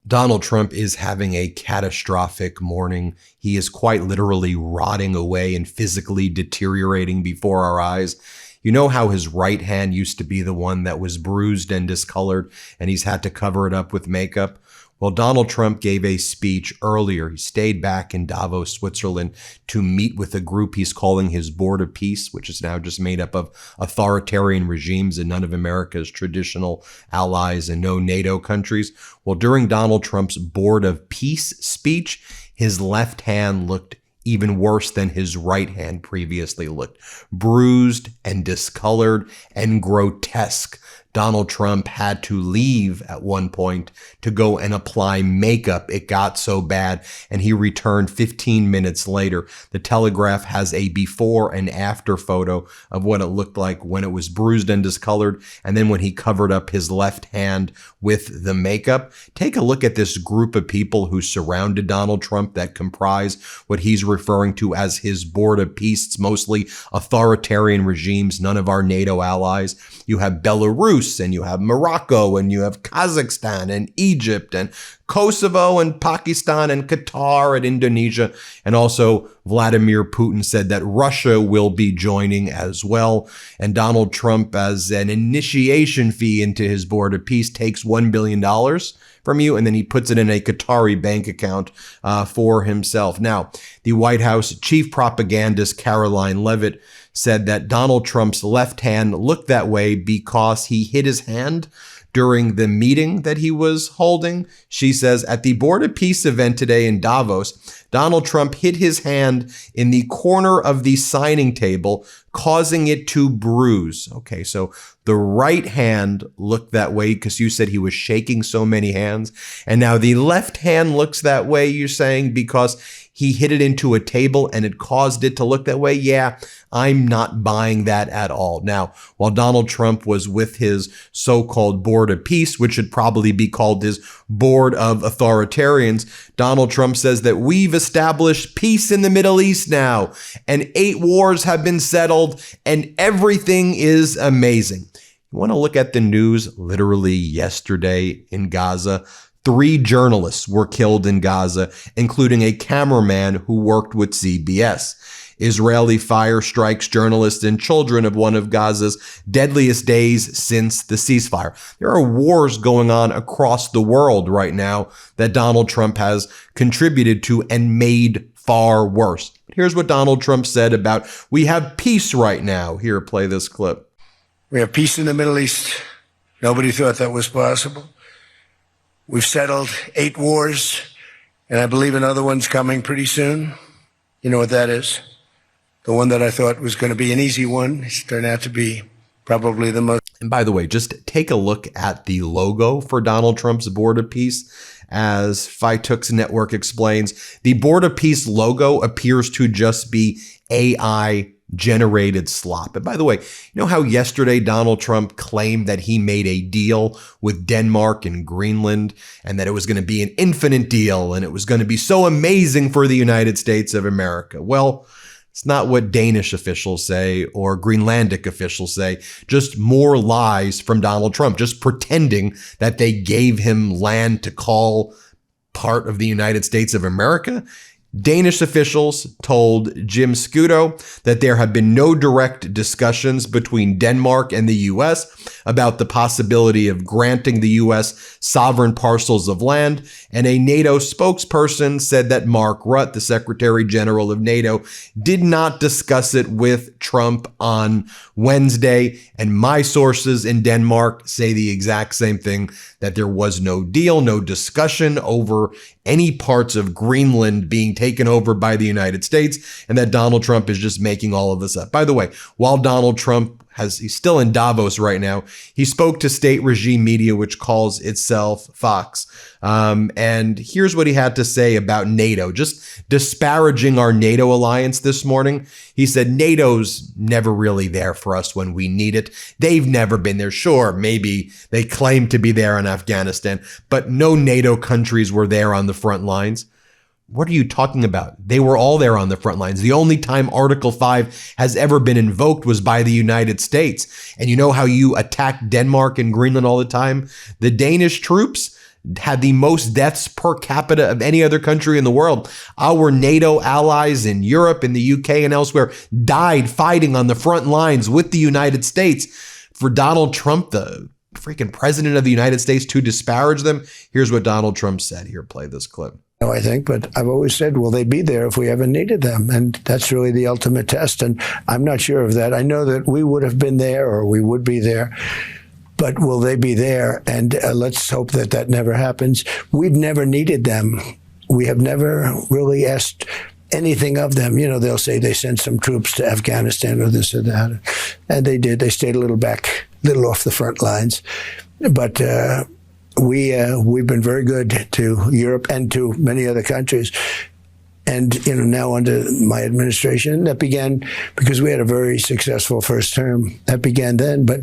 Donald Trump is having a catastrophic morning. He is quite literally rotting away and physically deteriorating before our eyes. You know how his right hand used to be the one that was bruised and discolored, and he's had to cover it up with makeup? Well, Donald Trump gave a speech earlier. He stayed back in Davos, Switzerland, to meet with a group he's calling his Board of Peace, which is now just made up of authoritarian regimes and none of America's traditional allies and no NATO countries. Well, during Donald Trump's Board of Peace speech, his left hand looked even worse than his right hand previously looked. Bruised and discolored and grotesque. Donald Trump had to leave at one point to go and apply makeup. It got so bad, and he returned 15 minutes later. The Telegraph has a before and after photo of what it looked like when it was bruised and discolored, and then when he covered up his left hand with the makeup. Take a look at this group of people who surrounded Donald Trump that comprise what he's referring to as his Board of Peace. It's mostly authoritarian regimes, none of our NATO allies. You have Belarus, and you have Morocco, and you have Kazakhstan, and Egypt, and Kosovo, and Pakistan, and Qatar, and Indonesia. And also Vladimir Putin said that Russia will be joining as well. And Donald Trump, as an initiation fee into his Board of Peace, takes $1 billion from you, and then he puts it in a Qatari bank account for himself. Now, the White House chief propagandist Caroline Leavitt said that Donald Trump's left hand looked that way because he hit his hand during the meeting that he was holding. She says, at the Board of Peace event today in Davos, Donald Trump hit his hand in the corner of the signing table, causing it to bruise. Okay, so the right hand looked that way because you said he was shaking so many hands. And now the left hand looks that way, you're saying, because he hit it into a table and it caused it to look that way? Yeah, I'm not buying that at all. Now, while Donald Trump was with his so-called Board of Peace, which should probably be called his Board of Authoritarians, Donald Trump says that we've established peace in the Middle East now, and 8 wars have been settled, and everything is amazing. You want to look at the news literally yesterday in Gaza? 3 journalists were killed in Gaza, including a cameraman who worked with CBS. Israeli fire strikes journalists and children of one of Gaza's deadliest days since the ceasefire. There are wars going on across the world right now that Donald Trump has contributed to and made far worse. Here's what Donald Trump said about, we have peace right now. Here, play this clip. We have peace in the Middle East. Nobody thought that was possible. We've settled 8 wars, and I believe another one's coming pretty soon. You know what that is? The one that I thought was going to be an easy one has turned out to be probably the most. And by the way, just take a look at the logo for Donald Trump's Board of Peace. As Phytux Network explains, the Board of Peace logo appears to just be AI generated slop. And by the way, you know how yesterday Donald Trump claimed that he made a deal with Denmark and Greenland and that it was going to be an infinite deal and it was going to be so amazing for the United States of America? Well, it's not what Danish officials say or Greenlandic officials say, just more lies from Donald Trump, just pretending that they gave him land to call part of the United States of America. Danish officials told Jim Scudo that there have been no direct discussions between Denmark and the U.S. about the possibility of granting the U.S. sovereign parcels of land, and a NATO spokesperson said that Mark Rutte, the Secretary General of NATO, did not discuss it with Trump on Wednesday, and my sources in Denmark say the exact same thing, that there was no deal, no discussion over any parts of Greenland being taken over by the United States, and that Donald Trump is just making all of this up. By the way, while Donald Trump he's still in Davos right now, he spoke to state regime media, which calls itself Fox. And here's what he had to say about NATO, just disparaging our NATO alliance this morning. He said, NATO's never really there for us when we need it. They've never been there. Sure, maybe they claim to be there in Afghanistan, but no NATO countries were there on the front lines. What are you talking about? They were all there on the front lines. The only time Article 5 has ever been invoked was by the United States. And you know how you attack Denmark and Greenland all the time? The Danish troops had the most deaths per capita of any other country in the world. Our NATO allies in Europe, in the UK, and elsewhere died fighting on the front lines with the United States. For Donald Trump, the freaking president of the United States, to disparage them, here's what Donald Trump said. Here, play this clip. I think, but I've always said, will they be there if we ever needed them? And that's really the ultimate test. And I'm not sure of that. I know that we would have been there, or we would be there, but will they be there? And let's hope that that never happens. We've never needed them. We have never really asked anything of them. You know, they'll say they sent some troops to Afghanistan or this or that. And they did. They stayed a little off the front lines. But we've been very good to Europe and to many other countries. And, you know, now under my administration, that began because we had a very successful first term. That began then, but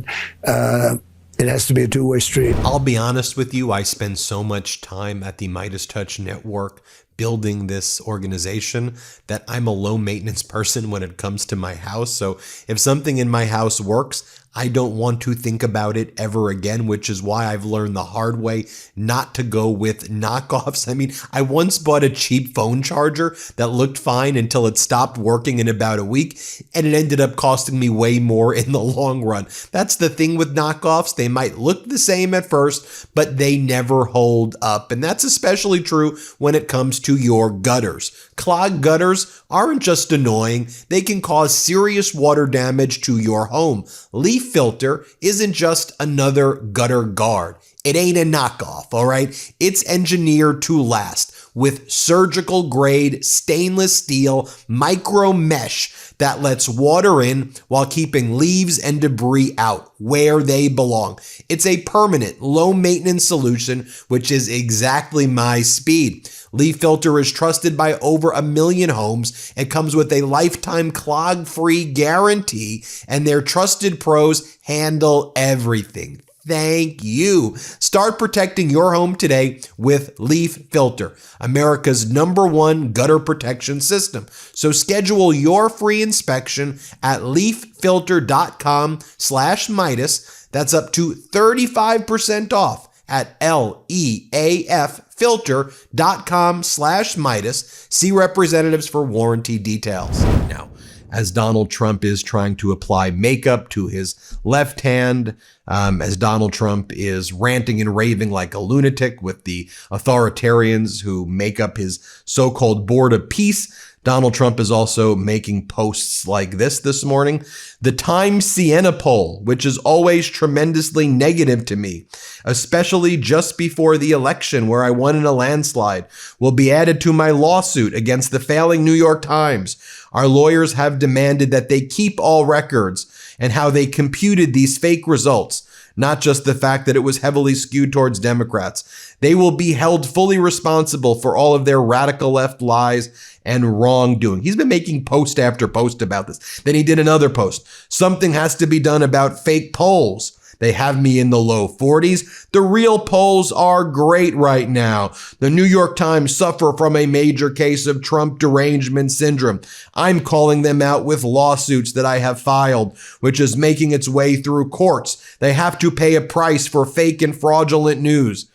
it has to be a two-way street. I'll be honest with you, I spend so much time at the MeidasTouch network building this organization that I'm a low maintenance person when it comes to my house. So if something in my house works, I don't want to think about it ever again, which is why I've learned the hard way not to go with knockoffs. I mean, I once bought a cheap phone charger that looked fine until it stopped working in about a week, and it ended up costing me way more in the long run. That's the thing with knockoffs. They might look the same at first, but they never hold up. And that's especially true when it comes to your gutters. Clogged gutters aren't just annoying, they can cause serious water damage to your home. Leaf filter isn't just another gutter guard. It ain't a knockoff, all right? It's engineered to last with surgical grade stainless steel micro mesh that lets water in while keeping leaves and debris out where they belong. It's a permanent, low maintenance solution, which is exactly my speed. Leaf Filter is trusted by over 1 million homes and comes with a lifetime clog-free guarantee, and their trusted pros handle everything. Thank you. Start protecting your home today with Leaf Filter, America's #1 gutter protection system. So schedule your free inspection at leaffilter.com/Meidas. That's up to 35% off at leaffilter.com/Meidas. See representatives for warranty details. Now, as Donald Trump is trying to apply makeup to his left hand, as Donald Trump is ranting and raving like a lunatic with the authoritarians who make up his so-called board of peace, Donald Trump is also making posts like this morning. The Times Siena poll, which is always tremendously negative to me, especially just before the election where I won in a landslide, will be added to my lawsuit against the failing New York Times. Our lawyers have demanded that they keep all records and how they computed these fake results, not just the fact that it was heavily skewed towards Democrats. They will be held fully responsible for all of their radical left lies and wrongdoing. He's been making post after post about this. Then he did another post. Something has to be done about fake polls. They have me in the low 40s. The real polls are great right now. The New York Times suffer from a major case of Trump derangement syndrome. I'm calling them out with lawsuits that I have filed, which is making its way through courts. They have to pay a price for fake and fraudulent news.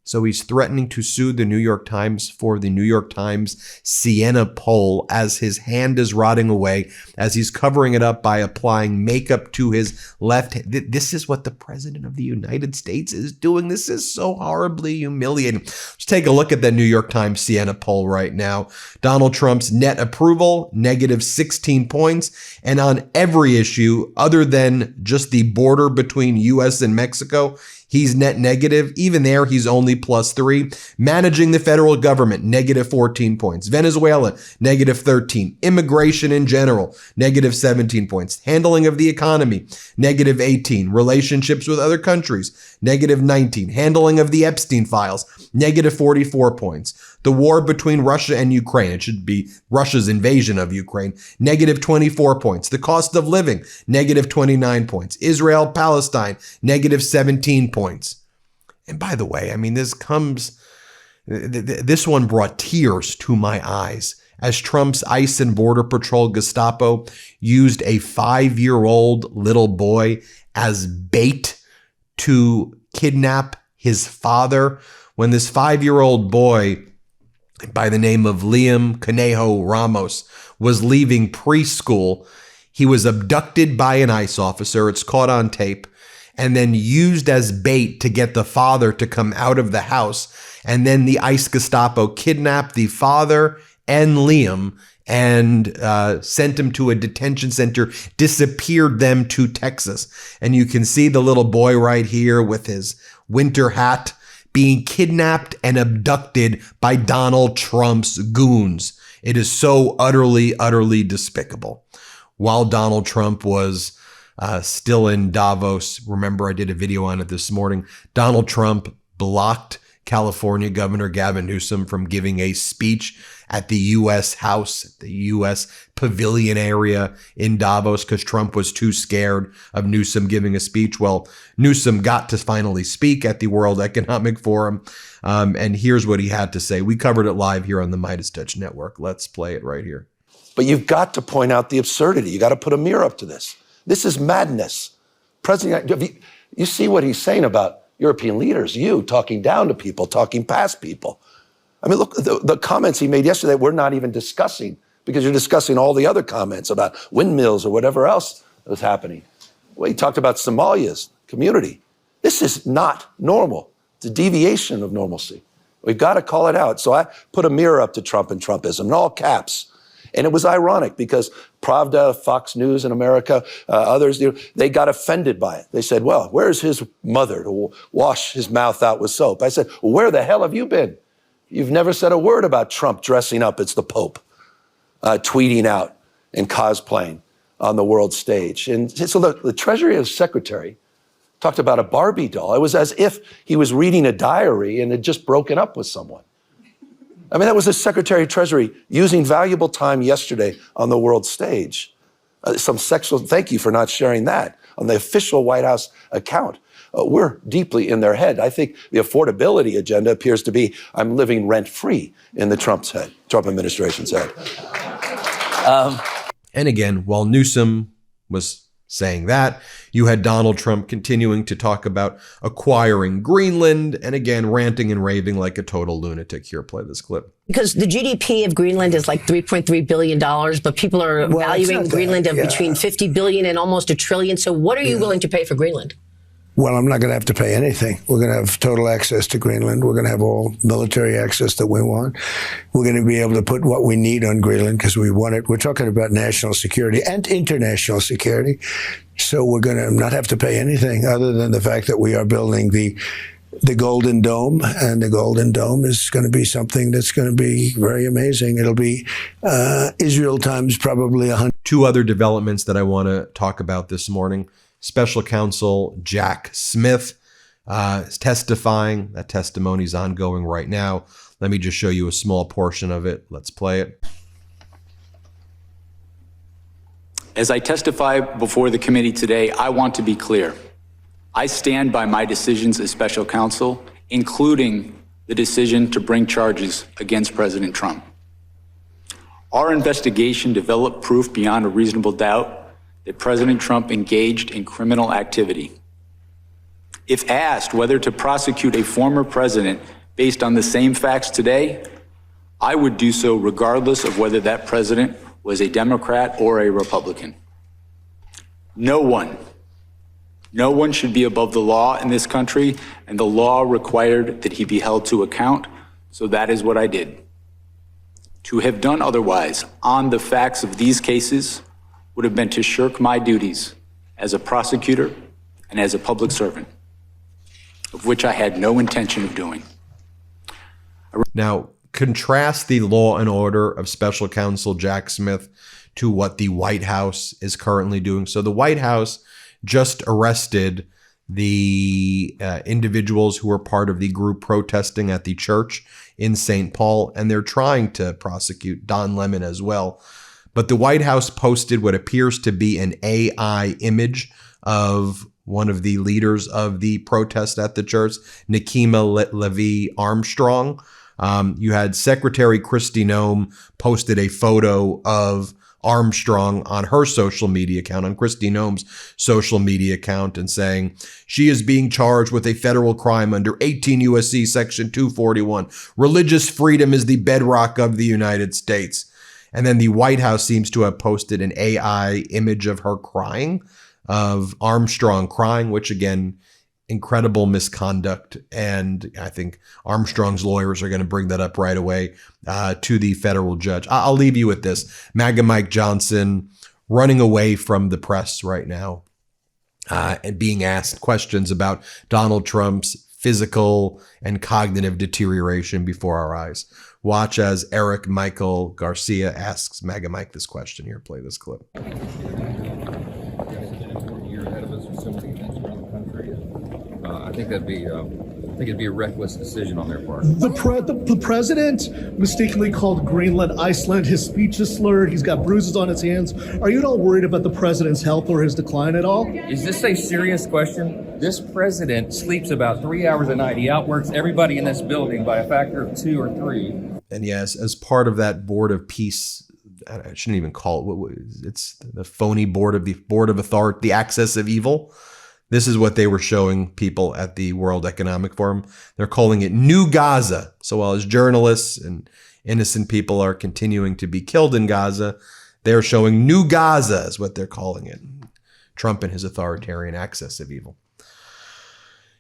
So he's threatening to sue the New York Times for the New York Times Siena poll as his hand is rotting away, as he's covering it up by applying makeup to his left. This is what the President of the United States is doing. This is so horribly humiliating. Let's take a look at the New York Times Siena poll right now. Donald Trump's net approval, -16 points. And on every issue other than just the border between U.S. and Mexico, he's net negative. Even there, he's only +3. Managing the federal government, -14 points. Venezuela, -13. Immigration in general, -17 points. Handling of the economy, -18. Relationships with other countries, -19. Handling of the Epstein files, -44 points. The war between Russia and Ukraine, it should be Russia's invasion of Ukraine, -24 points. The cost of living, -29 points. Israel, Palestine, -17 points. And by the way, I mean, this one brought tears to my eyes as Trump's ICE and Border Patrol Gestapo used a 5-year-old little boy as bait to kidnap his father. when this 5-year-old boy by the name of Liam Conejo Ramos was leaving preschool. He was abducted by an ICE officer. It's caught on tape, and then used as bait to get the father to come out of the house. And then the ICE Gestapo kidnapped the father and Liam and sent him to a detention center, disappeared them to Texas. And you can see the little boy right here with his winter hat being kidnapped and abducted by Donald Trump's goons. It is so utterly, utterly despicable. While Donald Trump was still in Davos, remember I did a video on it this morning, Donald Trump blocked California Governor Gavin Newsom from giving a speech at the U.S. House, the U.S. Pavilion area in Davos, because Trump was too scared of Newsom giving a speech. Well, Newsom got to finally speak at the World Economic Forum, and here's what he had to say. We covered it live here on the MeidasTouch Network. Let's play it right here. But you've got to point out the absurdity. You got to put a mirror up to this. This is madness. President, you see what he's saying about European leaders, you talking down to people, talking past people. I mean, look, the comments he made yesterday, we're not even discussing, because you're discussing all the other comments about windmills or whatever else was happening. Well, he talked about Somalia's community. This is not normal. It's a deviation of normalcy. We've got to call it out. So I put a mirror up to Trump and Trumpism in all caps. And it was ironic because Pravda, Fox News in America, others, they got offended by it. They said, well, where's his mother to wash his mouth out with soap? I said, well, where the hell have you been? You've never said a word about Trump dressing up as the Pope, tweeting out and cosplaying on the world stage. And so the Treasury Secretary talked about a Barbie doll. It was as if he was reading a diary and had just broken up with someone. I mean, that was the Secretary of Treasury using valuable time yesterday on the world stage. Some sexual, thank you for not sharing that on the official White House account. We're deeply in their head. I think the affordability agenda appears to be, I'm living rent-free in the Trump administration's head. And again, while Newsom was saying that, you had Donald Trump continuing to talk about acquiring Greenland, and again, ranting and raving like a total lunatic. Here, play this clip. Because the GDP of Greenland is like $3.3 billion, but people are valuing Greenland of between $50 billion and almost $1 trillion. So what are you willing to pay for Greenland? Well, I'm not going to have to pay anything. We're going to have total access to Greenland. We're going to have all military access that we want. We're going to be able to put what we need on Greenland because we want it. We're talking about national security and international security. So we're going to not have to pay anything other than the fact that we are building the Golden Dome, and the Golden Dome is going to be something that's going to be very amazing. It'll be Israel times probably 100. Two other developments that I want to talk about this morning. Special Counsel Jack Smith is testifying. That testimony is ongoing right now. Let me just show you a small portion of it. Let's play it. As I testify before the committee today, I want to be clear. I stand by my decisions as special counsel, including the decision to bring charges against President Trump. Our investigation developed proof beyond a reasonable doubt that President Trump engaged in criminal activity. If asked whether to prosecute a former president based on the same facts today, I would do so regardless of whether that president was a Democrat or a Republican. No one should be above the law in this country, and the law required that he be held to account, so that is what I did. To have done otherwise on the facts of these cases would have been to shirk my duties as a prosecutor and as a public servant, of which I had no intention of doing. Now, contrast the law and order of Special Counsel Jack Smith to what the White House is currently doing. So the White House just arrested the individuals who were part of the group protesting at the church in St. Paul, and they're trying to prosecute Don Lemon as well. But the White House posted what appears to be an AI image of one of the leaders of the protest at the church, Nikema Levy Armstrong. You had Secretary Kristi Noem posted a photo of Armstrong on her social media account, on Kristi Noem's social media account, and saying she is being charged with a federal crime under 18 U.S.C. Section 241. Religious freedom is the bedrock of the United States. And then the White House seems to have posted an AI image of her crying, of Armstrong crying, which again, incredible misconduct. And I think Armstrong's lawyers are going to bring that up right away to the federal judge. I'll leave you with this. MAGA Mike Johnson running away from the press right now and being asked questions about Donald Trump's physical and cognitive deterioration before our eyes. Watch as Eric Michael Garcia asks MAGA Mike this question. Here, play this clip. I think it'd be a reckless decision on their part. The president mistakenly called Greenland Iceland. His speech is slurred. He's got bruises on his hands. Are you at all worried about the president's health or his decline at all? Is this a serious question? This president sleeps about 3 hours a night. He outworks everybody in this building by a factor of 2 or 3. And yes, as part of that board of peace, I shouldn't even call it, it's the phony board of authority, the axis of evil. This is what they were showing people at the World Economic Forum. They're calling it New Gaza. So while as journalists and innocent people are continuing to be killed in Gaza, they're showing New Gaza is what they're calling it. Trump and his authoritarian axis of evil.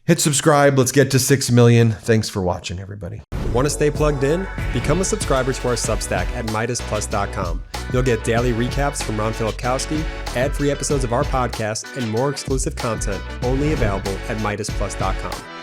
Hit subscribe. Let's get to 6 million. Thanks for watching, everybody. Want to stay plugged in? Become a subscriber to our Substack at MeidasPlus.com. You'll get daily recaps from Ron Filipkowski, ad-free episodes of our podcast, and more exclusive content only available at MeidasPlus.com.